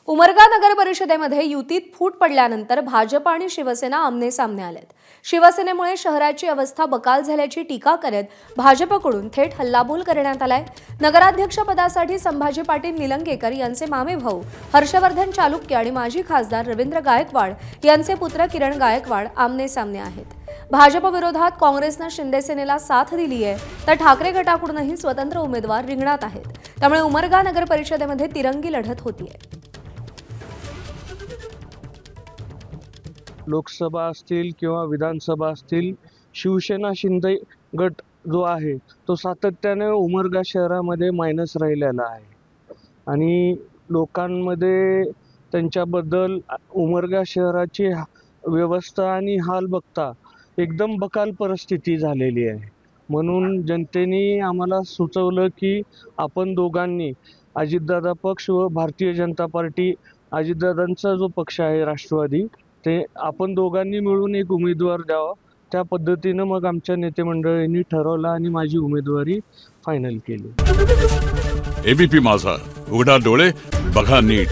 उमरगा नगर परिषदेमध्ये युतीत फूट पडल्यानंतर भाजप आणि शिवसेना आमने-सामने आलेत। शिवसेनेमुळे शहराची अवस्था बकाल झाल्याची टीका करत भाजपकडून थेट हल्लाबोल करण्यात आलाय। नगराध्यक्ष पदासाठी संभाजी पाटील निलंगेकर यांचे मामे भाऊ हर्षवर्धन चालुक्य आणि माजी खासदार रवींद्र गायकवाड यांचे पुत्र किरण गायकवाड आमने-सामने आहेत। भाजप विरोधात काँग्रेसने शिंदे सेनेला साथ दिली आहे, तर ठाकरे गटाकडूनही स्वतंत्र उमेदवार रिंगणात आहेत। त्यामुळे उमरगा नगर परिषदेमध्ये तिरंगी लढत होतीये। लोकसभा असतील किंवा विधानसभा असतील, शिवसेना शिंदे गट जो आहे तो सातत्याने उमरगा शहरामध्ये मायनस राहिलेला आहे आणि लोकांमध्ये त्यांच्याबद्दल उमरगा शहराची व्यवस्था आणि हाल बघता एकदम बकाल परिस्थिती झालेली आहे। म्हणून जनतेने आम्हाला सुचवलं की आपण दोघांनी अजितदादा पक्ष व भारतीय जनता पार्टी, अजितदादांचा जो पक्ष आहे राष्ट्रवादी, ते आपण दोघांनी मिळून एक उमेदवार द्यावा। त्या पद्धतीने मग आमच्या नेते मंडळींनी ठरवलं आणि माझी उमेदवारी फायनल केली। एबीपी माझा, उघडा डोळे बघा नीट।